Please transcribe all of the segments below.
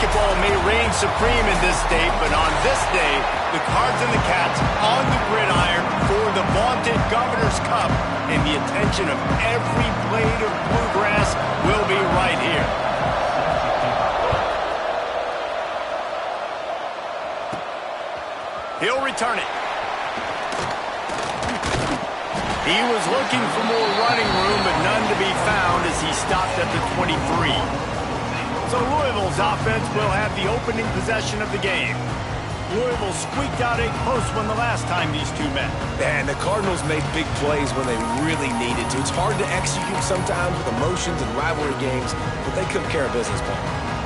basketball may reign supreme in this state, but on this day, the Cards and the Cats on the gridiron for the vaunted Governor's Cup, and the attention of every blade of bluegrass will be right here. He'll return it. He was looking for more running room, but none to be found as he stopped at the 23. So Louisville's offense will have the opening possession of the game. Louisville squeaked out a close one the last time these two met. And the Cardinals made big plays when they really needed to. It's hard to execute sometimes with emotions and rivalry games, but they took care of business, Paul.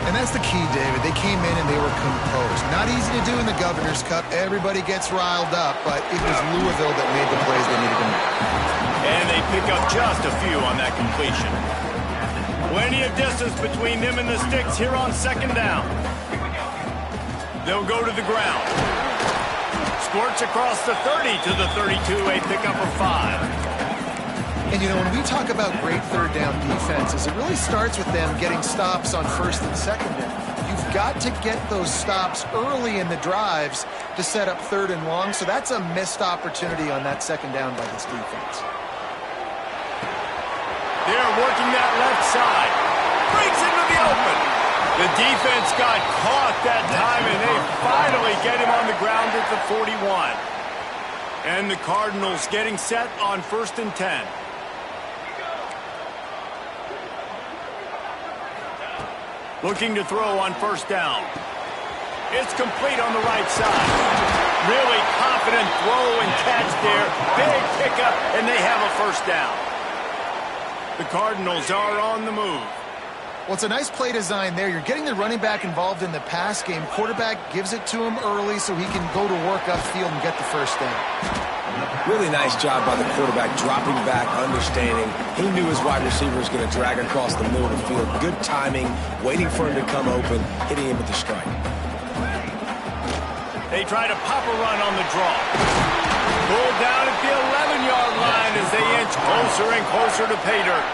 And that's the key, David. They came in and they were composed. Not easy to do in the Governor's Cup. Everybody gets riled up, but it was Louisville that made the plays they needed to make. And they pick up just a few on that completion. Plenty of distance between them and the sticks here on second down. They'll go to the ground. Squirts across the 30 to the 32, a pickup of 5. And, you know, when we talk about great third down defenses, it really starts with them getting stops on first and second down. You've got to get those stops early in the drives to set up third and long, so that's a missed opportunity on that second down by this defense. They're working that left side. Breaks into the open. The defense got caught that time, and they finally get him on the ground at the 41. And the Cardinals getting set on 1st and 10. Looking to throw on first down. It's complete on the right side. Really confident throw and catch there. Big pickup, and they have a first down. The Cardinals are on the move. Well, it's a nice play design there. You're getting the running back involved in the pass game. Quarterback gives it to him early so he can go to work upfield and get the first down. Really nice job by the quarterback, dropping back, understanding. He knew his wide receiver was going to drag across the middle of the field. Good timing, waiting for him to come open, hitting him with the strike. They try to pop a run on the draw. Pulled down at the 11-yard line as they inch closer and closer to pay dirt.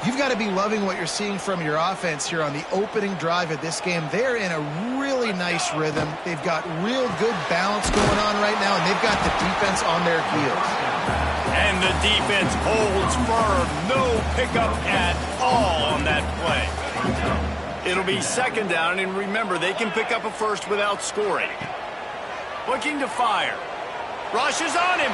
You've got to be loving what you're seeing from your offense here on the opening drive of this game. They're in a really nice rhythm. They've got real good balance going on right now, and they've got the defense on their heels. And the defense holds firm. No pickup at all on that play. It'll be second down, and remember, they can pick up a first without scoring. Looking to fire. Rushes on him.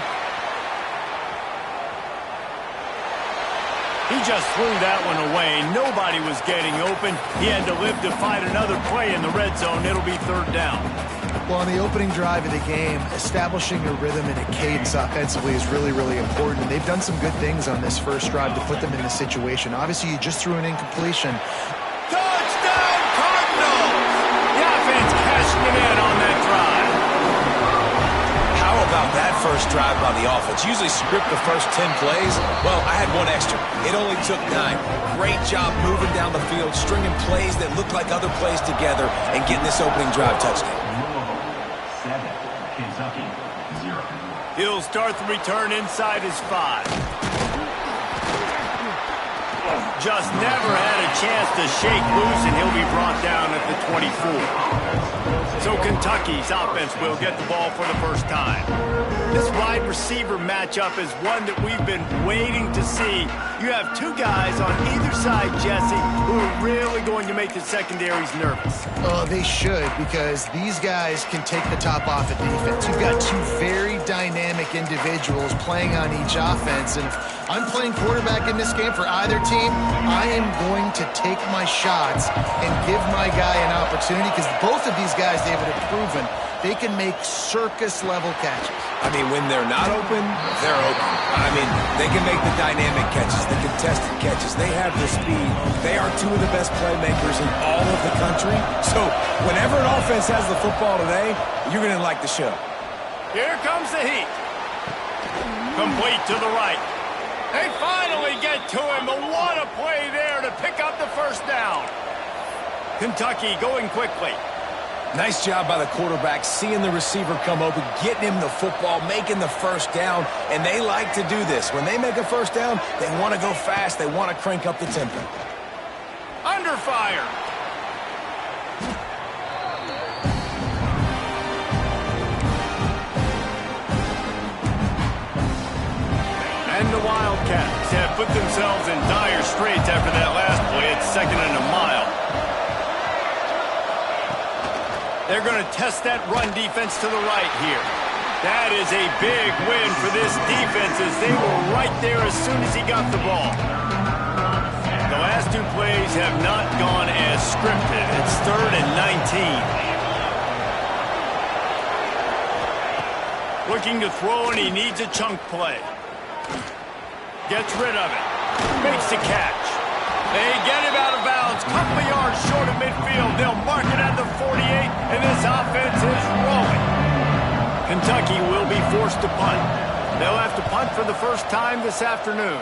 He just threw that one away. Nobody was getting open. He had to live to fight another play in the red zone. It'll be third down. Well, on the opening drive of the game, establishing a rhythm and a cadence offensively is really, really important. And they've done some good things on this first drive to put them in this situation. Obviously, you just threw an incompletion. Touchdown, Cardinals! The offense cashing it in on that drive. How about that first drive by the offense? Usually script the first 10 plays. Well, I had one extra. It only took 9. Great job moving down the field, stringing plays that look like other plays together, and getting this opening drive touchdown. 7, Kentucky, 0. He'll start the return inside his 5. Just never had a chance to shake loose, and he'll be brought down at the 24. So Kentucky's offense will get the ball for the first time. This wide receiver matchup is one that we've been waiting to see. You have two guys on either side, Jesse, who are really going to make the secondaries nervous. Oh, they should, because these guys can take the top off of defense. You've got two very dynamic individuals playing on each offense, and if I'm playing quarterback in this game for either team, I am going to take my shots and give my guy an opportunity, because both of these guys, David, have proven they can make circus-level catches. I mean, when they're not open, they're open. I mean, they can make the dynamic catches, the contested catches. They have the speed. They are two of the best playmakers in all of the country. So whenever an offense has the football today, you're going to like the show. Here comes the heat. Complete to the right. They finally get to him, but what a play there to pick up the first down. Kentucky going quickly. Nice job by the quarterback, seeing the receiver come open, getting him the football, making the first down, and they like to do this. When they make a first down, they want to go fast, they want to crank up the tempo. Under fire. And the Wildcats have put themselves in dire straits after that last play. It's 2nd and a mile. They're going to test that run defense to the right here. That is a big win for this defense as they were right there as soon as he got the ball. The last 2 plays have not gone as scripted. It's 3rd and 19. Looking to throw, and he needs a chunk play. Gets rid of it. Makes the catch. They get him out of bounds. Couple of yards short of midfield. They'll mark it at the 48, and this offense is rolling. Kentucky will be forced to punt. They'll have to punt for the first time this afternoon.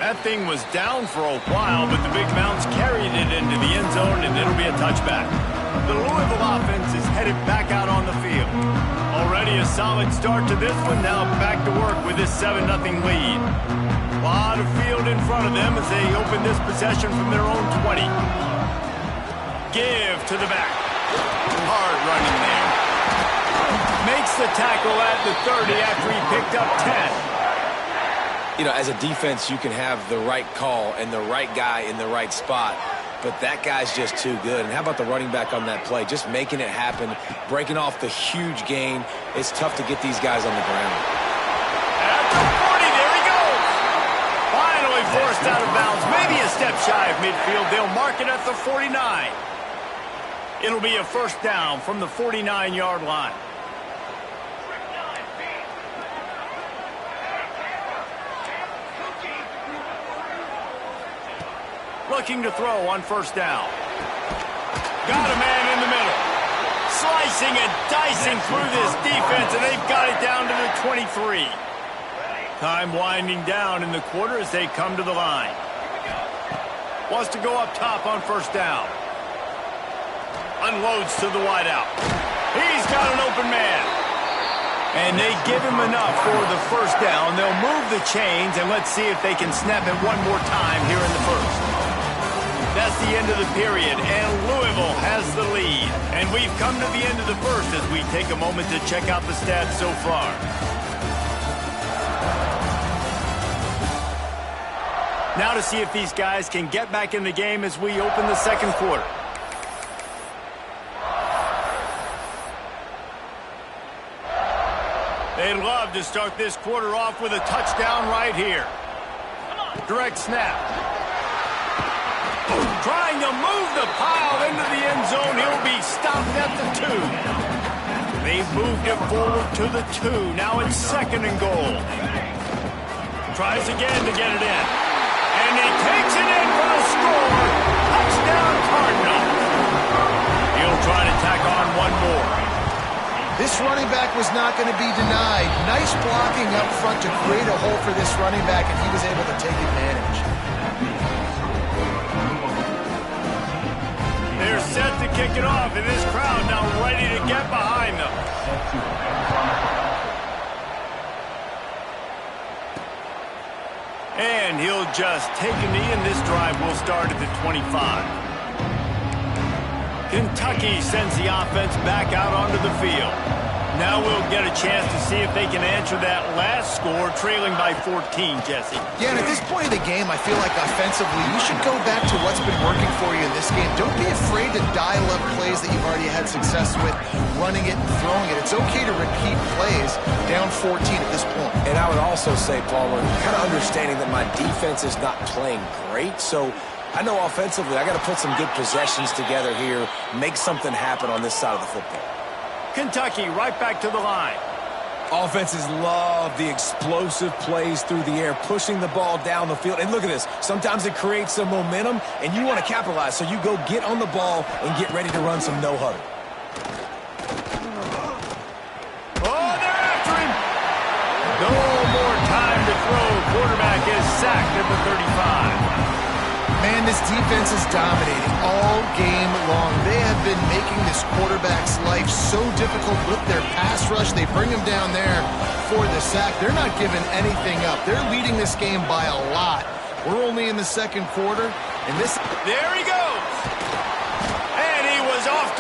That thing was down for a while, but the Big Mounts carried it into the end zone, and it'll be a touchback. The Louisville offense is headed back out on the field. Already a solid start to this one. Now back to work with this 7-0 lead. A lot of field in front of them as they open this possession from their own 20. Give to the back. Hard running there. Makes the tackle at the 30 after he picked up 10. You know, as a defense, you can have the right call and the right guy in the right spot, but that guy's just too good. And how about the running back on that play? Just making it happen, breaking off the huge gain. It's tough to get these guys on the ground. At the 40, there he goes. Finally forced out of bounds, maybe a step shy of midfield. They'll mark it at the 49. It'll be a first down from the 49-yard line. Looking to throw on first down. Got a man in the middle. Slicing and dicing through this defense, and they've got it down to the 23. Time winding down in the quarter as they come to the line. Wants to go up top on first down. Unloads to the wideout. He's got an open man. And they give him enough for the first down. They'll move the chains, and let's see if they can snap it one more time here in the first. That's the end of the period, and Louisville has the lead. And we've come to the end of the first as we take a moment to check out the stats so far. Now to see if these guys can get back in the game as we open the second quarter. They'd love to start this quarter off with a touchdown right here. Direct snap. Trying to move the pile into the end zone. He'll be stopped at the 2. They've moved it forward to the 2. Now it's 2nd and goal. Tries again to get it in. And he takes it in for the score. Touchdown Cardinals. He'll try to tack on one more. This running back was not going to be denied. Nice blocking up front to create a hole for this running back, and he was able to take advantage. They're set to kick it off, and this crowd now ready to get behind them. And he'll just take a knee, and this drive will start at the 25. Kentucky sends the offense back out onto the field. Now we'll get a chance to see if they can answer that last score, trailing by 14, Jesse. Yeah, and at this point of the game, I feel like offensively, you should go back to what's been working for you in this game. Don't be afraid to dial up plays that you've already had success with, running it and throwing it. It's okay to repeat plays down 14 at this point. And I would also say, Palmer, kind of understanding that my defense is not playing great, so I know offensively I got to put some good possessions together here, make something happen on this side of the football. Kentucky right back to the line. Offenses love the explosive plays through the air, pushing the ball down the field. And look at this. Sometimes it creates some momentum, and you want to capitalize. So you go get on the ball and get ready to run some no-huddle. Oh, they're after him. No more time to throw. Quarterback is sacked at the 35. Man, this defense is dominating all game long. They have been making this quarterback's life so difficult with their pass rush. They bring him down there for the sack. They're not giving anything up. They're leading this game by a lot. We're only in the second quarter, and this... There he goes.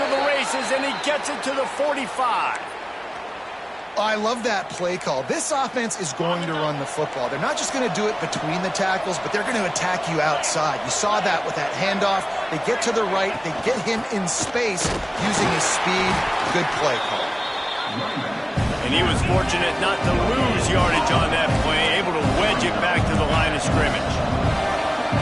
to the races, and he gets it to the 45. I love that play call. This offense is going to run the football. They're not just going to do it between the tackles, but they're going to attack you outside. You saw that with that handoff. They get to the right. They get him in space using his speed. Good play call. And he was fortunate not to lose yardage on that play, able to wedge it back to the line of scrimmage.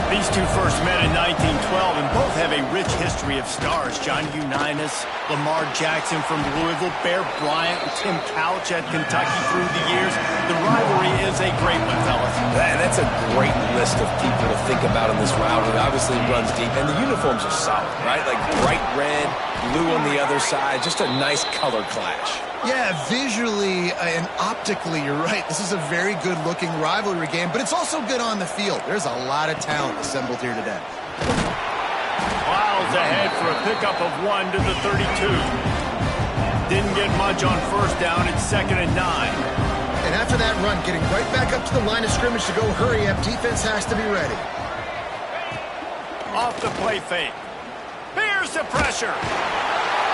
These two first met in 1912, and both have a rich history of stars. Johnny Unitas, Lamar Jackson from Louisville, Bear Bryant, and Tim Couch at Kentucky through the years. The rivalry is a great one, fellas. And that's a great list of people to think about in this rivalry. Obviously, it runs deep, and the uniforms are solid, right? Like bright red, blue on the other side, just a nice color clash. Yeah, visually and optically, you're right. This is a very good-looking rivalry game, but it's also good on the field. There's a lot of talent assembled here today. Miles ahead for a pickup of 1 to the 32. Didn't get much on first down. It's 2nd and 9. And after that run, getting right back up to the line of scrimmage to go hurry up, defense has to be ready. Off the play fake. Here's the pressure.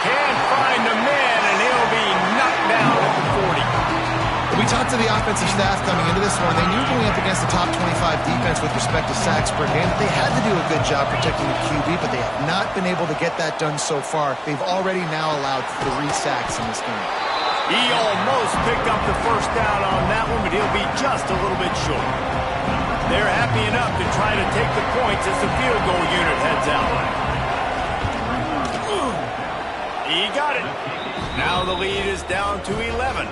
Can't find the man, and he'll be knocked down at the 40. We talked to the offensive staff coming into this one. They knew going up against the top 25 defense with respect to sacks per game that they had to do a good job protecting the QB, but they have not been able to get that done so far. They've already now allowed 3 sacks in this game. He almost picked up the first down on that one, but he'll be just a little bit short. They're happy enough to try to take the points as the field goal unit heads out. He got it. Now the lead is down to 11.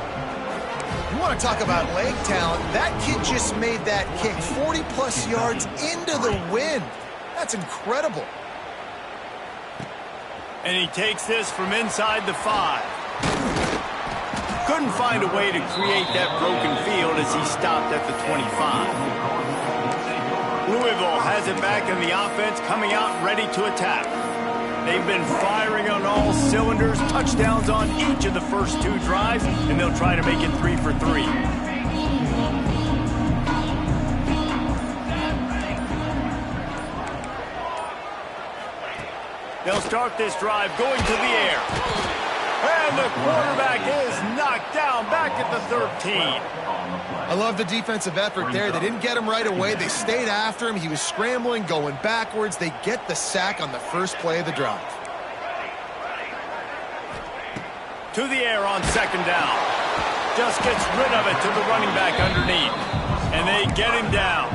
You want to talk about leg talent? That kid just made that kick 40-plus yards into the wind. That's incredible. And he takes this from inside the 5. Couldn't find a way to create that broken field as he stopped at the 25. Louisville has it back in the offense, coming out ready to attack. They've been firing on all cylinders, touchdowns on each of the first 2 drives, and they'll try to make it 3 for 3. They'll start this drive going to the air. And the quarterback is knocked down back at the 13. I love the defensive effort there. They didn't get him right away. They stayed after him. He was scrambling, going backwards. They get the sack on the first play of the drive. To the air on 2nd down. Just gets rid of it to the running back underneath. And they get him down.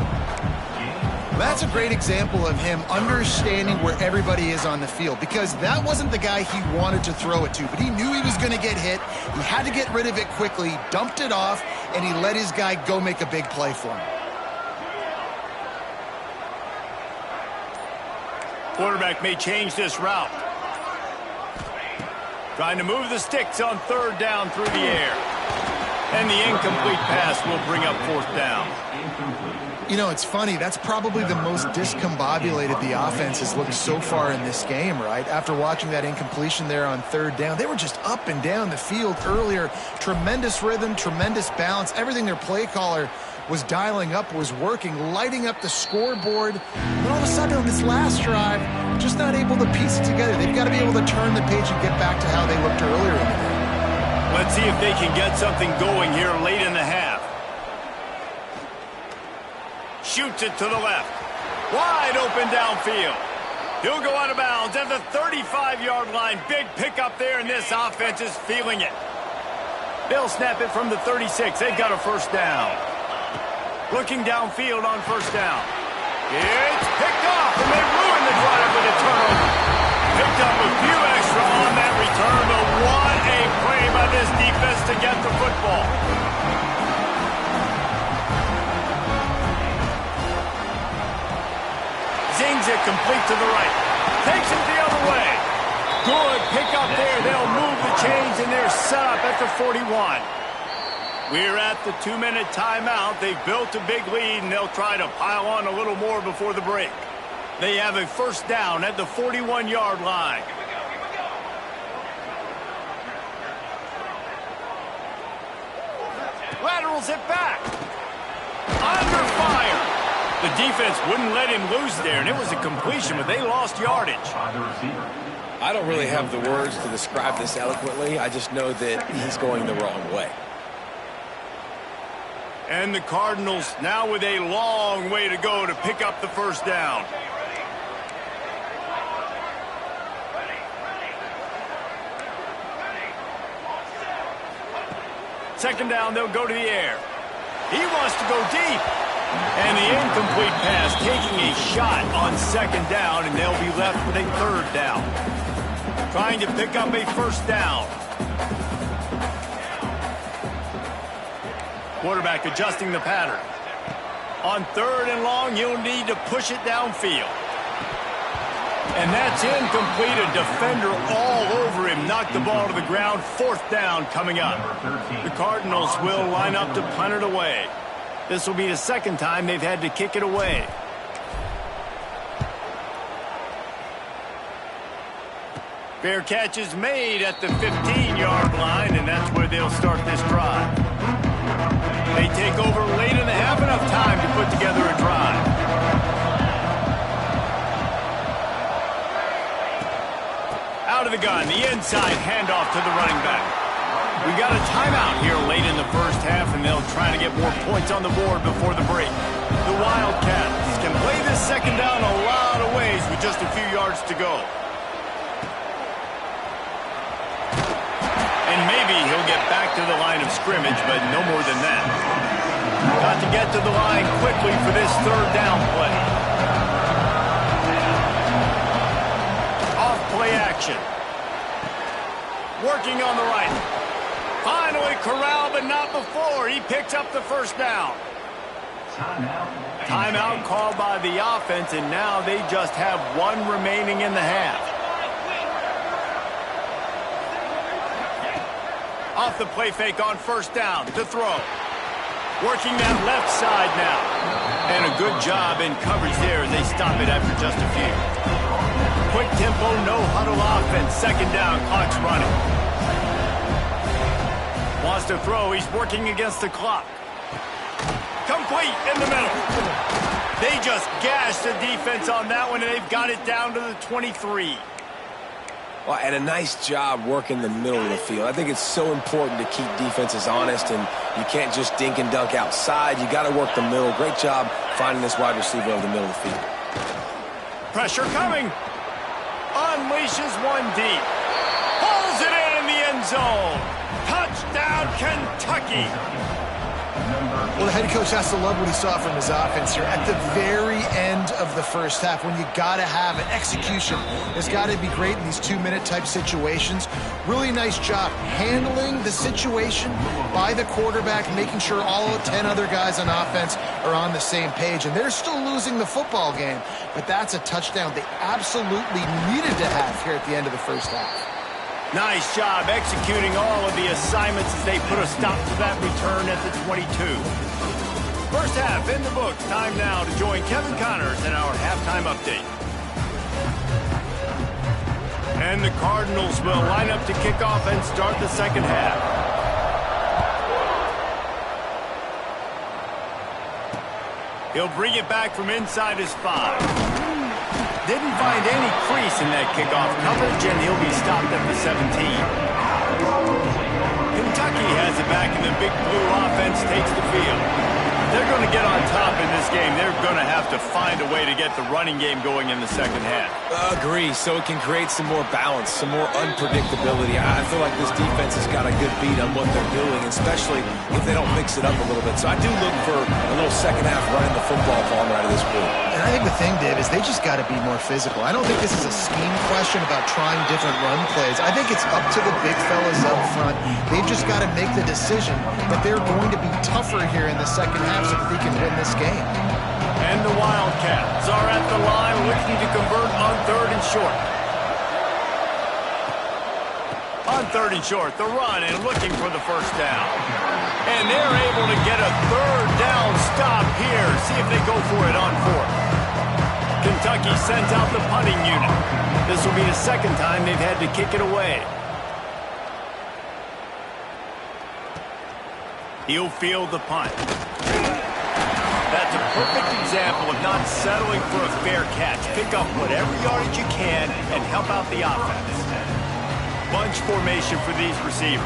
That's a great example of him understanding where everybody is on the field, because that wasn't the guy he wanted to throw it to, but he knew he was going to get hit. He had to get rid of it quickly, dumped it off, and he let his guy go make a big play for him. Quarterback may change this route. Trying to move the sticks on 3rd down through the air. And the incomplete pass will bring up 4th down. You know, it's funny. That's probably the most discombobulated the offense has looked so far in this game, right? After watching that incompletion there on 3rd down, they were just up and down the field earlier. Tremendous rhythm, tremendous balance. Everything their play caller was dialing up was working, lighting up the scoreboard. And all of a sudden on this last drive, just not able to piece it together. They've got to be able to turn the page and get back to how they looked earlier in the game. Let's see if they can get something going here late in the half. Shoots it to the left. Wide open downfield. He'll go out of bounds at the 35-yard line. Big pickup there, and this offense is feeling it. They'll snap it from the 36. They've got a first down. Looking downfield on first down. It's picked off, and they ruin the drive with a turnover. Picked up a few extra on that return, but what a play by this defense to get the football. Zings it complete to the right. Takes it the other way. Good pick up there. They'll move the chains, and they're set up at the 41. We're at the 2-minute timeout. They've built a big lead, and they'll try to pile on a little more before the break. They have a first down at the 41-yard line. Laterals it back. Under fire. The defense wouldn't let him loose there, and it was a completion, but they lost yardage. By the receiver. I don't really have the words to describe this eloquently. I just know that he's going the wrong way. And the Cardinals now with a long way to go to pick up the first down. Second down, they'll go to the air. He wants to go deep. And the incomplete pass taking a shot on second down, and they'll be left with a third down. Trying to pick up a first down. Quarterback adjusting the pattern. On third and long, he'll need to push it downfield. And that's incomplete. A defender all over him. Knocked the ball to the ground. Fourth down coming up. The Cardinals will line up to punt it away. This will be the second time they've had to kick it away. Fair catch is made at the 15-yard line, and that's where they'll start this drive. They take over late in the half, enough time to put together a drive. Out of the gun, the inside handoff to the running back. We got a timeout here late in the first half, and they'll try to get more points on the board before the break. The Wildcats can play this second down a lot of ways with just a few yards to go. And maybe he'll get back to the line of scrimmage, but no more than that. Got to get to the line quickly for this third down play. Off play action. Working on the right. Finally corralled, but not before. He picks up the first down. Timeout called by the offense, and now they just have one remaining in the half. Off the play fake on first down to throw. Working that left side now. And a good job in coverage there as they stop it after just a few. Quick tempo, no huddle offense. Second down, clock's running. Wants to throw, he's working against the clock. Complete in the middle. They just gashed the defense on that one, and they've got it down to the 23. Well, and a nice job working the middle of the field. I think it's so important to keep defenses honest, and you can't just dink and dunk outside. You got to work the middle. Great job finding this wide receiver over the middle of the field. Pressure coming. Unleashes one deep. Pulls it in the end zone. Touchdown, Kentucky. Well, the head coach has to love what he saw from his offense here at the very end of the first half, when you got to have it. Execution has got to be great in these two-minute type situations. Really nice job handling the situation by the quarterback, making sure all 10 other guys on offense are on the same page. And they're still losing the football game, but that's a touchdown they absolutely needed to have here at the end of the first half. Nice job executing all of the assignments as they put a stop to that return at the 22. First half in the books. Time now to join Kevin Connors in our halftime update. And the Cardinals will line up to kick off and start the second half. He'll bring it back from inside his 5. Didn't find any crease in that kickoff coverage, and he'll be stopped at the 17. Kentucky has it back, and the Big Blue offense takes the field. They're going to get on top in this game. They're going to have to find a way to get the running game going in the second half. Agree, so it can create some more balance, some more unpredictability. I feel like this defense has got a good beat on what they're doing, especially if they don't mix it up a little bit. So I do look for a little second half running the football falling right out of this group. And I think the thing, Dave, is they just got to be more physical. I don't think this is a scheme question about trying different run plays. I think it's up to the big fellas up front. They've just got to make the decision that they're going to be tougher here in the second half so that they can win this game. And the Wildcats are at the line looking to convert on third and short. On third and short, the run and looking for the first down. And they're able to get a third down stop here. See if they go for it on fourth. Kentucky sends out the punting unit. This will be the second time they've had to kick it away. He'll field the punt. That's a perfect example of not settling for a fair catch. Pick up whatever yardage you can and help out the offense. Bunch formation for these receivers.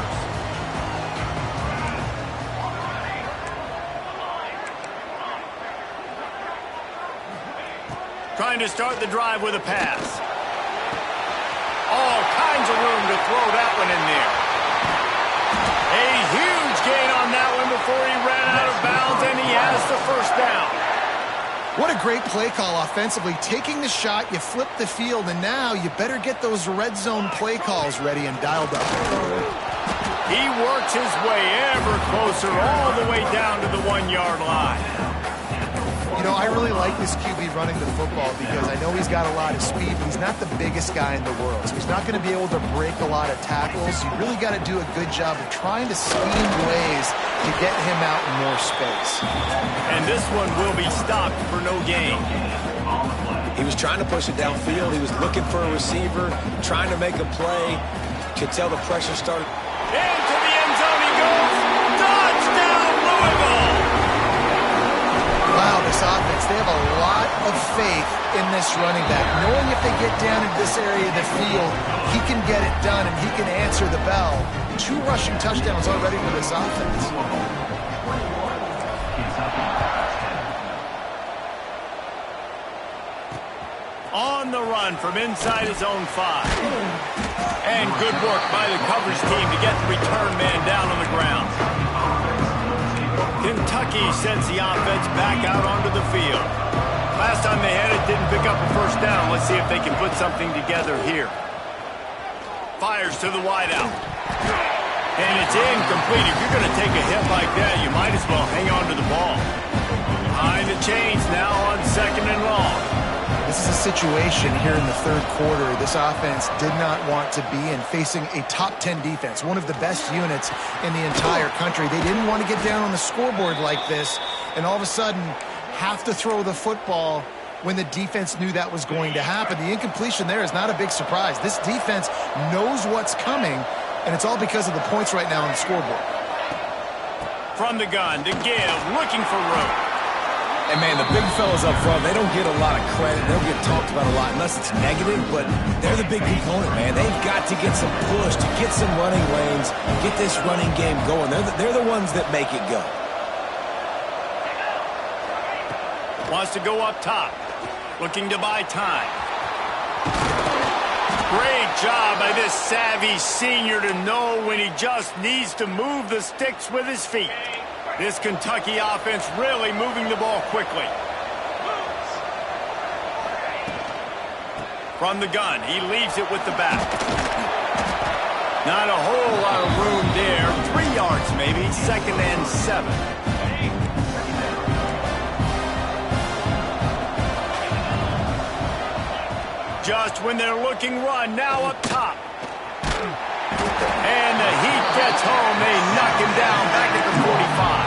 Trying to start the drive with a pass. All kinds of room to throw that one in there. A huge gain on that one before he ran out of bounds, and he has the first down. What a great play call offensively. Taking the shot, you flip the field, and now you better get those red zone play calls ready and dialed up. He works his way ever closer all the way down to the 1-yard line. You know, I really like this QB running the football because I know he's got a lot of speed, but he's not the biggest guy in the world. So he's not going to be able to break a lot of tackles. You really got to do a good job of trying to scheme ways to get him out in more space. And this one will be stopped for no gain. He was trying to push it downfield. He was looking for a receiver, trying to make a play. Could tell the pressure started. Into the end zone he goes. Touchdown, Louisville! Wow, this offense, they have a lot of faith in this running back. Knowing if they get down into this area of the field, he can get it done and he can answer the bell. 2 rushing touchdowns already for this offense. On the run from inside his own 5. And good work by the coverage team to get the return man down on the ground. Kentucky sends the offense back out onto the field. Last time they had it, didn't pick up a first down. Let's see if they can put something together here. Fires to the wideout. And it's incomplete. If you're going to take a hit like that, you might as well hang on to the ball. Behind the chains now on 2nd and long. This is a situation here in the 3rd quarter this offense did not want to be in, facing a top 10 defense, one of the best units in the entire country. They didn't want to get down on the scoreboard like this and all of a sudden have to throw the football when the defense knew that was going to happen. The incompletion there is not a big surprise. This defense knows what's coming, and it's all because of the points right now on the scoreboard. From the gun to give, looking for room. And, man, the big fellas up front, they don't get a lot of credit. They don't get talked about a lot unless it's negative, but they're the big component, man. They've got to get some push, to get some running lanes, get this running game going. They're the ones that make it go. Wants to go up top, looking to buy time. Great job by this savvy senior to know when he just needs to move the sticks with his feet. This Kentucky offense really moving the ball quickly. From the gun, he leaves it with the back. Not a whole lot of room there. 3 yards maybe, 2nd and 7. Just when they're looking run, now up top. And the heat gets home. They knock him down back at the 45.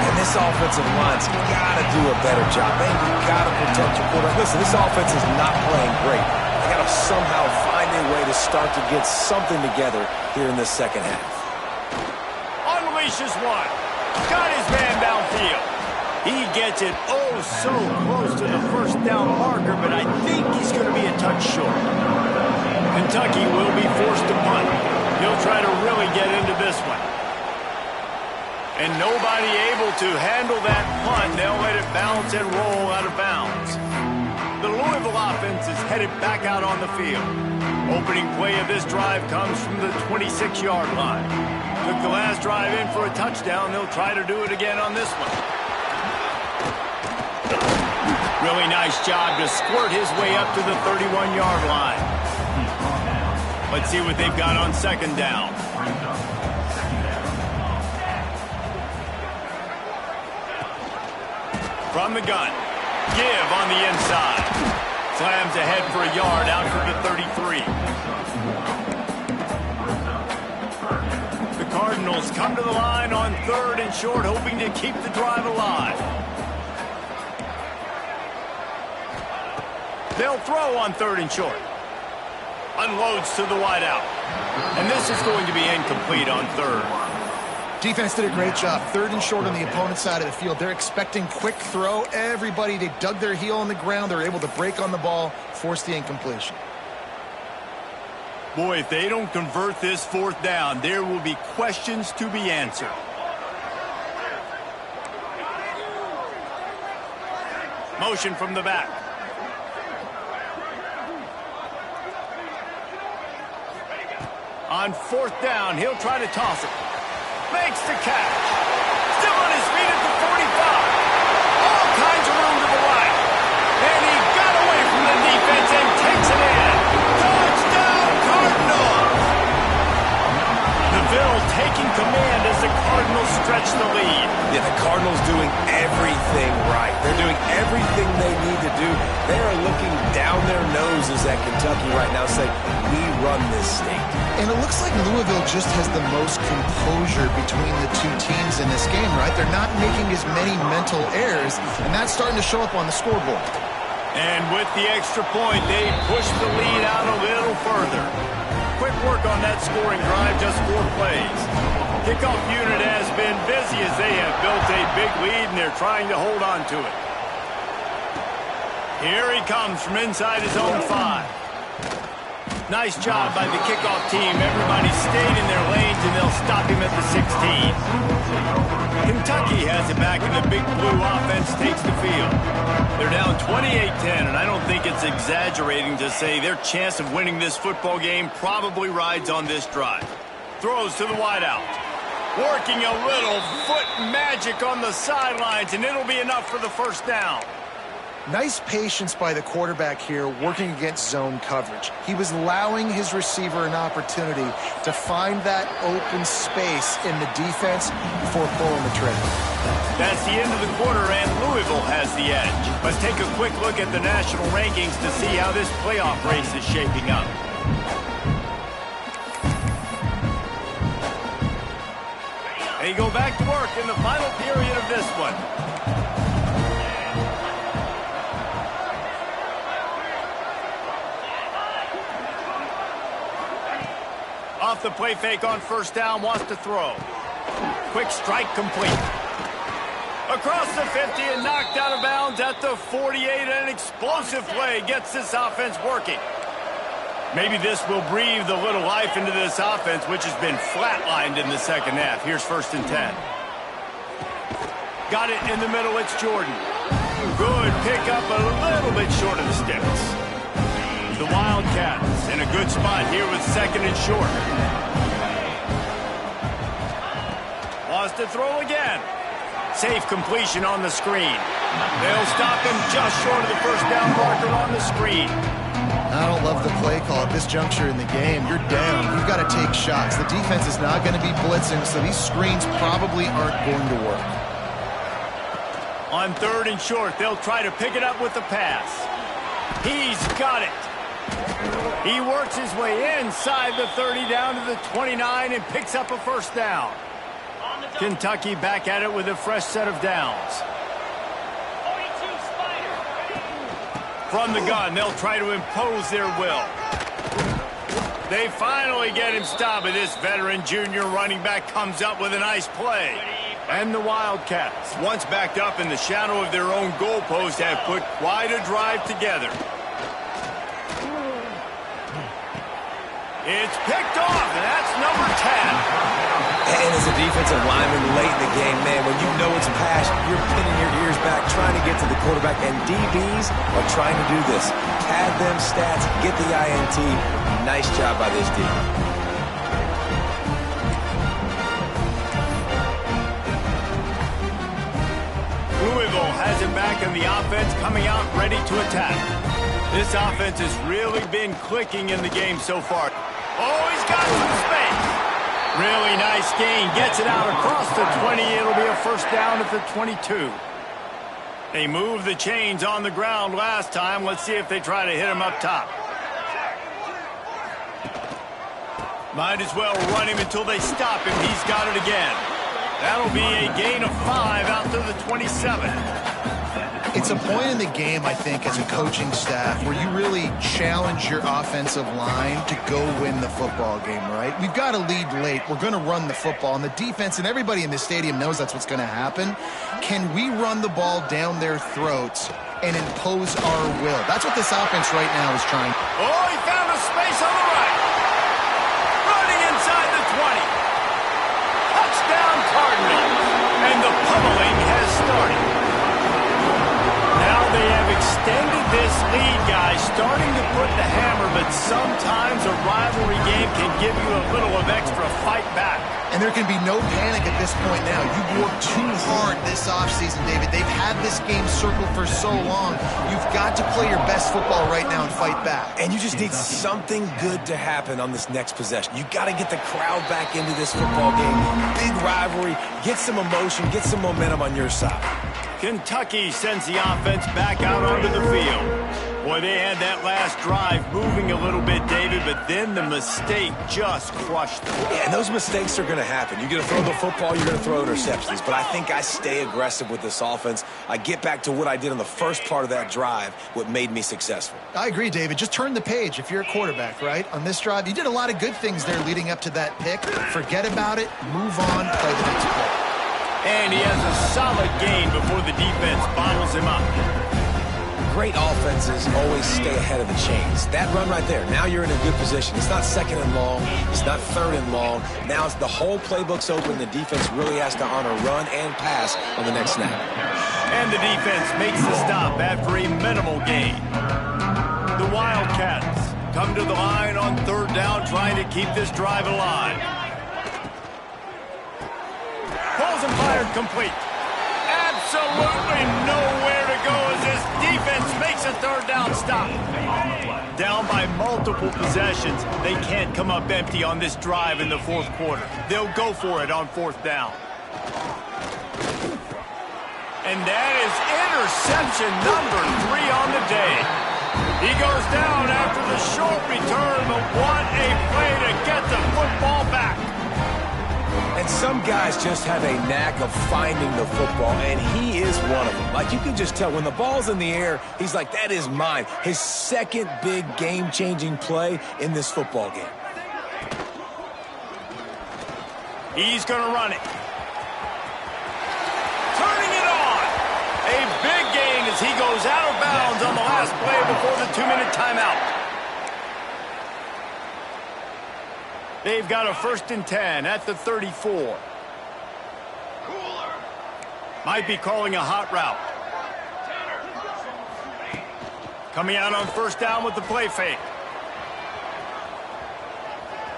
And this offensive line's got to do a better job. They've got to protect your quarterback. Listen, this offense is not playing great. They got to somehow find a way to start to get something together here in this 2nd half. Unleashes one. Got his man downfield. He gets it oh so close to the first down marker, but I think he's going to be a touch short. Kentucky will be forced to punt. He'll try to really get into this one. And nobody able to handle that punt. They'll let it bounce and roll out of bounds. The Louisville offense is headed back out on the field. Opening play of this drive comes from the 26-yard line. Took the last drive in for a touchdown. They'll try to do it again on this one. Really nice job to squirt his way up to the 31-yard line. Let's see what they've got on 2nd down. From the gun. Give on the inside. Slams ahead for a yard out to the 33. The Cardinals come to the line on 3rd and short, hoping to keep the drive alive. They'll throw on 3rd and short. Unloads to the wideout. And this is going to be incomplete on 3rd. Defense did a great job. 3rd and short on the opponent's side of the field. They're expecting quick throw. Everybody, they dug their heel on the ground. They're able to break on the ball, force the incompletion. Boy, if they don't convert this 4th down, there will be questions to be answered. Motion from the back. On 4th down, he'll try to toss it. Makes the catch. Still on his feet at the 45. All kinds of room to the right. And he got away from the defense and takes it in. Touchdown, Cardinals! DeVille taking command as the Cardinals stretch the lead. Yeah, the Cardinals doing everything right. They're doing everything they need to do. They are looking down their noses at Kentucky right now saying, we run this state. And it looks like Louisville just has the most composure between the two teams in this game, right? They're not making as many mental errors, and that's starting to show up on the scoreboard. And with the extra point, they push the lead out a little further. Quick work on that scoring drive, just 4 plays. Kickoff unit has been busy as they have built a big lead, and they're trying to hold on to it. Here he comes from inside his own 5. Nice job by the kickoff team. Everybody stayed in their lanes, and they'll stop him at the 16. Kentucky has it back, and the Big Blue offense takes the field. They're down 28-10, and I don't think it's exaggerating to say their chance of winning this football game probably rides on this drive. Throws to the wideout. Working a little foot magic on the sidelines, and it'll be enough for the 1st down. Nice patience by the quarterback here working against zone coverage. He was allowing his receiver an opportunity to find that open space in the defense before pulling the trigger. That's the end of the quarter, and Louisville has the edge. Let's take a quick look at the national rankings to see how this playoff race is shaping up. They go back to work in the final period of this one. Off the play fake on 1st down, wants to throw. Quick strike complete. Across the 50 and knocked out of bounds at the 48. An explosive play gets this offense working. Maybe this will breathe a little life into this offense, which has been flatlined in the 2nd half. Here's 1st and 10. Got it in the middle, it's Jordan. Good pick up a little bit short of the sticks. The Wildcats in a good spot here with 2nd and short. Wants to throw again. Safe completion on the screen. They'll stop him just short of the 1st down marker on the screen. I don't love the play call at this juncture in the game. You're down. You've got to take shots. The defense is not going to be blitzing, so these screens probably aren't going to work. On 3rd and short, they'll try to pick it up with the pass. He's got it. He works his way inside the 30 down to the 29 and picks up a 1st down. Kentucky back at it with a fresh set of downs. From the gun, they'll try to impose their will. They finally get him stopped, but this veteran junior running back comes up with a nice play. And the Wildcats, once backed up in the shadow of their own goalpost, have put quite a drive together. It's picked off, and that's number 10. And as a defensive lineman late in the game, man, when you know it's pass, you're pinning your ears back, trying to get to the quarterback, and DBs are trying to do this. Pad them stats, get the INT. Nice job by this D. Louisville has him back in the offense, coming out ready to attack. This offense has really been clicking in the game so far. Oh, he's got some space. Really nice gain. Gets it out across the 20. It'll be a 1st down at the 22. They moved the chains on the ground last time. Let's see if they try to hit him up top. Might as well run him until they stop him. He's got it again. That'll be a gain of 5 out to the 27. It's a point in the game, I think, as a coaching staff where you really challenge your offensive line to go win the football game, right? We've got to lead late. We're going to run the football. And the defense and everybody in this stadium knows that's what's going to happen. Can we run the ball down their throats and impose our will? That's what this offense right now is trying. Oh, he found a space on the right. Running inside the 20. Touchdown Cardinals. And the pummeling has started. Now they have extended this lead, guys, starting to put the hammer, but sometimes a rivalry game can give you a little of extra fight back. And there can be no panic at this point now. You've worked too hard this offseason, David. They've had this game circled for so long. You've got to play your best football right now and fight back. And you just need something good to happen on this next possession. You got to get the crowd back into this football game. Big rivalry. Get some emotion. Get some momentum on your side. Kentucky sends the offense back out onto the field. Boy, they had that last drive moving a little bit, David, but then the mistake just crushed them. Yeah, and those mistakes are going to happen. You're going to throw the football, you're going to throw interceptions. But I think I stay aggressive with this offense. I get back to what I did on the first part of that drive, what made me successful. I agree, David. Just turn the page if you're a quarterback, right? On this drive, you did a lot of good things there leading up to that pick. Forget about it. Move on. Play the next play. And he has a solid gain before the defense bottles him up. Great offenses always stay ahead of the chains. That run right there, now you're in a good position. It's not second and long. It's not third and long. Now it's the whole playbook's open. The defense really has to honor run and pass on the next snap. And the defense makes the stop after a minimal gain. The Wildcats come to the line on third down, trying to keep this drive alive. Pulls and fired complete. Absolutely nowhere to go as this defense makes a third down stop. Down by multiple possessions, they can't come up empty on this drive in the fourth quarter. They'll go for it on fourth down. And that is interception number 3 on the day. He goes down after the short return, but what a play to get the football back. And some guys just have a knack of finding the football, and he is one of them. Like, you can just tell when the ball's in the air, he's like, that is mine. His second big game-changing play in this football game. He's going to run it. Turning it on. A big gain as he goes out of bounds on the last play before the 2-minute timeout. They've got a 1st and 10 at the 34. Might be calling a hot route. Coming out on 1st down with the play fake.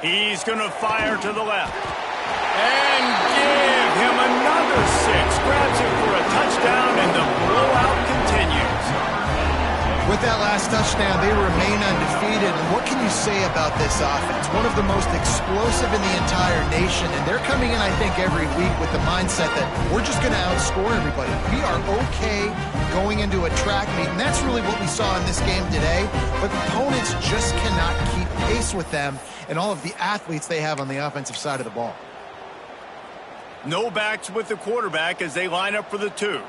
He's going to fire to the left. And give him another 6. Grabs him for a touchdown, and the blowout continues. With that last touchdown, they remain undefeated. And what can you say about this offense? One of the most explosive in the entire nation. And they're coming in, I think, every week with the mindset that we're just going to outscore everybody. We are okay going into a track meet. And that's really what we saw in this game today. But opponents just cannot keep pace with them and all of the athletes they have on the offensive side of the ball. No backs with the quarterback as they line up for the 2.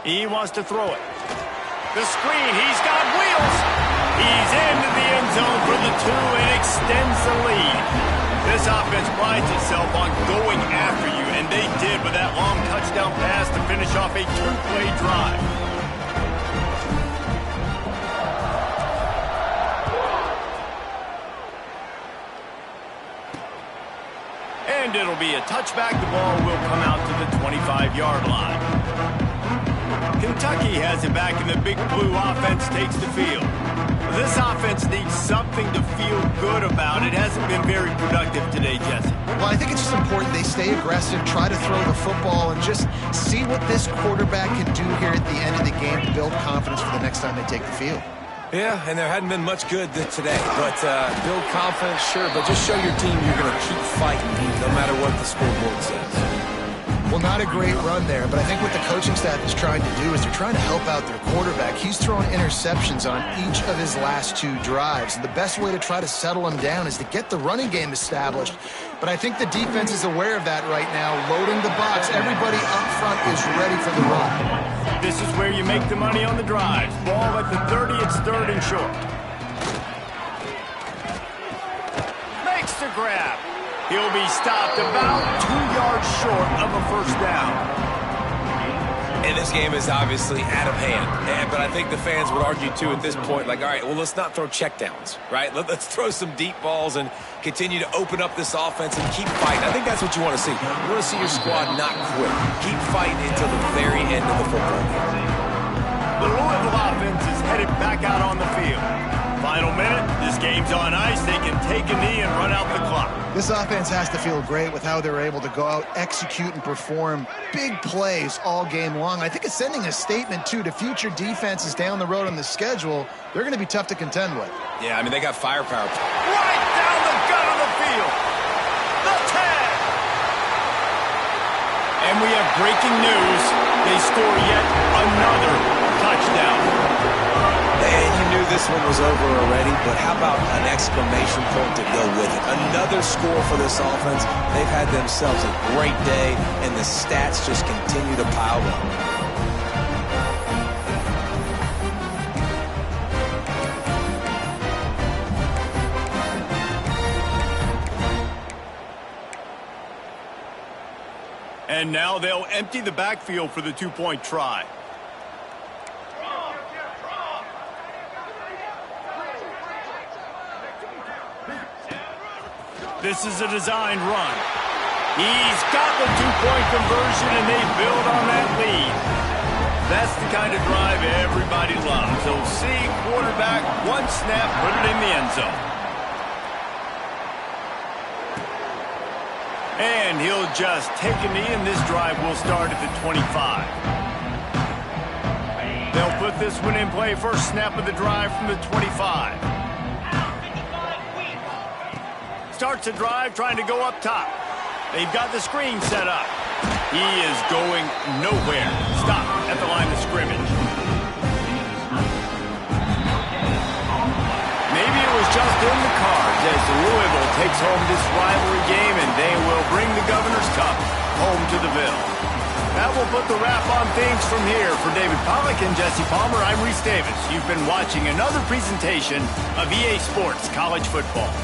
He wants to throw it. The screen, he's got wheels. He's into the end zone for the 2 and extends the lead. This offense prides itself on going after you, and they did with that long touchdown pass to finish off a 2-play drive. And it'll be a touchback. The ball will come out to the 25-yard line. Kentucky has it back, and the big blue offense takes the field. This offense needs something to feel good about. It hasn't been very productive today, Jesse. Well, I think it's just important they stay aggressive, try to throw the football, and just see what this quarterback can do here at the end of the game to build confidence for the next time they take the field. Yeah, and there hadn't been much good today. But build confidence, sure, but just show your team you're going to keep fighting no matter what the scoreboard says. Well, not a great run there, but I think what the coaching staff is trying to do is they're trying to help out their quarterback. He's thrown interceptions on each of his last 2 drives, and the best way to try to settle him down is to get the running game established. But I think the defense is aware of that right now, loading the box. Everybody up front is ready for the run. This is where you make the money on the drives. Ball at the 30, it's 3rd and short. Makes the grab. He'll be stopped about 2 yards short of a first down. And this game is obviously out of hand. But I think the fans would argue, too, at this point, like, all right, well, let's not throw checkdowns, right? Let's throw some deep balls and continue to open up this offense and keep fighting. I think that's what you want to see. You want to see your squad not quit. Keep fighting until the very end of the football game. The Louisville offense is headed back out on the field. Final minute, this game's on ice. They can take a knee and run out the clock. This offense has to feel great with how they're able to go out, execute, and perform big plays all game long. I think it's sending a statement, too, to future defenses down the road on the schedule. They're going to be tough to contend with. Yeah, I mean, they got firepower. Right down the gut of the field. The tag. And we have breaking news. They score yet another touchdown. And you knew this one was over already, but how about an exclamation point to go with it? Another score for this offense. They've had themselves a great day, and the stats just continue to pile up. And now they'll empty the backfield for the 2-point try. This is a designed run. He's got the 2-point conversion, and they build on that lead. That's the kind of drive everybody loves. They'll see quarterback, one snap, put it in the end zone. And he'll just take a knee, and this drive will start at the 25. They'll put this one in play. First snap of the drive from the 25. Starts a drive trying to go up top. They've got the screen set up. He is going nowhere. Stop at the line of scrimmage. Maybe it was just in the cards as Louisville takes home this rivalry game, and they will bring the Governor's Cup home to the Ville. That will put the wrap on things from here. For David Pollack and Jesse Palmer, I'm Reese Davis. You've been watching another presentation of EA Sports College Football.